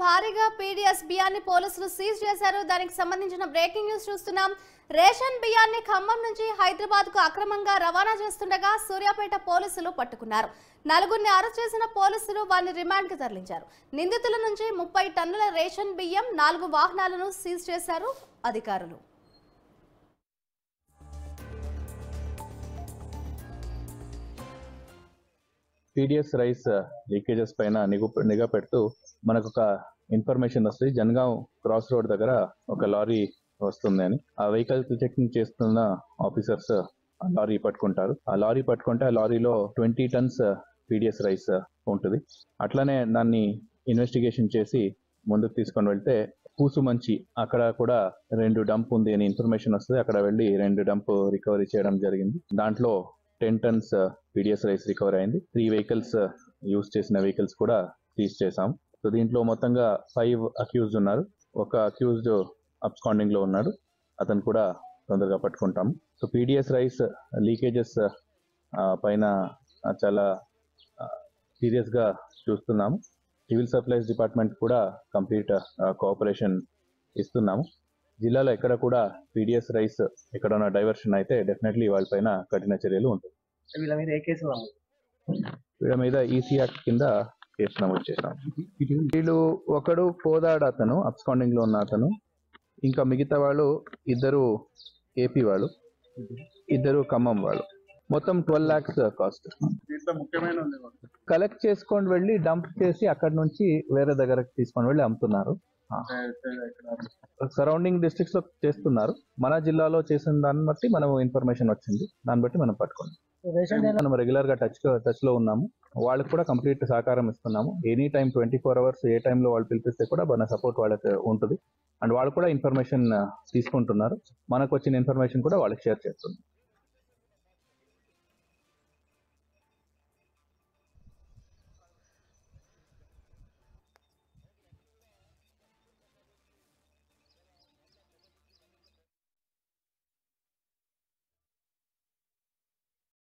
భారీగా పీడీఎస్ బియ్యాన్ని పోలీసులు సీజ్ చేశారు. దానికి సంబంధించిన బ్రేకింగ్ న్యూస్ చూస్తున్నాం. రేషన్ బియ్యాన్ని ఖమ్మం నుంచి హైదరాబాద్ కు అక్రమంగా రవాణా చేస్తుండగా సూర్యాపేట పోలీసులు పట్టుకున్నారు. నలుగురిని అరెస్ట్ చేసిన పోలీసులు వారిని రిమాండ్ కు తరలించారు. నిందితుల నుంచి 30 టన్నుల రేషన్ బియ్యం, 4 వాహనాలను సీజ్ చేశారు అధికారులు. పీడిఎస్ రైస్ లీకేజెస్ పైన నిఘా పెడుతూ మనకు ఒక ఇన్ఫర్మేషన్ వస్తుంది. జనగాం క్రాస్ రోడ్ దగ్గర ఒక లారీ వస్తుంది అని. ఆ వెహికల్ చెకింగ్ చేస్తున్న ఆఫీసర్స్ ఆ లారీ పట్టుకుంటారు. ఆ లారీ పట్టుకుంటే ఆ లారీలో 20 టన్స్ పీడిఎస్ రైస్ ఉంటుంది. అట్లనే దాన్ని ఇన్వెస్టిగేషన్ చేసి ముందుకు తీసుకొని వెళ్తే పూసుమంచి అక్కడ కూడా 2 డంప్ ఉంది అని ఇన్ఫర్మేషన్ వస్తుంది. అక్కడ వెళ్ళి 2 డంప్ రికవరీ చేయడం జరిగింది. దాంట్లో 10 టన్స్ పీడిఎస్ రైస్ రికవర్ అయింది. 3 వెహికల్స్ యూజ్ చేసిన వెహికల్స్ కూడా సీజ్ చేశాం. సో దీంట్లో మొత్తంగా 5 అక్యూజ్డ్ ఉన్నారు. ఒక అక్యూజ్డ్ అబ్స్కాండింగ్ లో ఉన్నాడు. అతను కూడా తొందరగా పట్టుకుంటాము. సో పీడిఎస్ రైస్ లీకేజెస్ పైన చాలా సీరియస్ గా చూస్తున్నాము. సివిల్ సప్లైస్ డిపార్ట్మెంట్ కూడా కంప్లీట్ కోఆపరేషన్ ఇస్తున్నాము. జిల్లాలో ఎక్కడ కూడా పీడిఎస్ రైస్ ఎక్కడన్నా డైవర్షన్ అయితే డెఫినెట్లీ వాళ్ళపైన కఠిన చర్యలు ఉంటాయి. వీళ్ళ మీద ఈసీ యాక్ట్ కింద కేసు నమోదు చేశాం. వీళ్ళు ఒకడు కోదాడ అతను, అబ్స్కాండింగ్ లో ఉన్న అతను, ఇంకా మిగతా వాళ్ళు 2 ఏపీ వాళ్ళు, 2 ఖమ్మం వాళ్ళు. మొత్తం 12 lakhs కాస్ట్. కలెక్ట్ చేసుకొని వెళ్ళి డంప్ చేసి అక్కడ నుంచి వేరే దగ్గరకు తీసుకొని వెళ్ళి అమ్ముతున్నారు. సరౌండింగ్ డిస్ట్రిక్ట్స్ లో చేస్తున్నారు. మన జిల్లాలో చేసిన దాన్ని బట్టి మనం ఇన్ఫర్మేషన్ వచ్చింది. దాన్ని బట్టి మనం పట్టుకున్నాం. మనం రెగ్యులర్ గా టచ్ లో ఉన్నాము. వాళ్ళకి కూడా కంప్లీట్ సహకారం ఇస్తున్నాము. ఎనీ టైం 24 hours ఏ టైంలో వాళ్ళు పిలిపిస్తే కూడా మన సపోర్ట్ వాళ్ళకి ఉంటుంది. అండ్ వాళ్ళు కూడా ఇన్ఫర్మేషన్ తీసుకుంటున్నారు. మనకు వచ్చిన ఇన్ఫర్మేషన్ కూడా వాళ్ళకి షేర్ చేస్తున్నారు.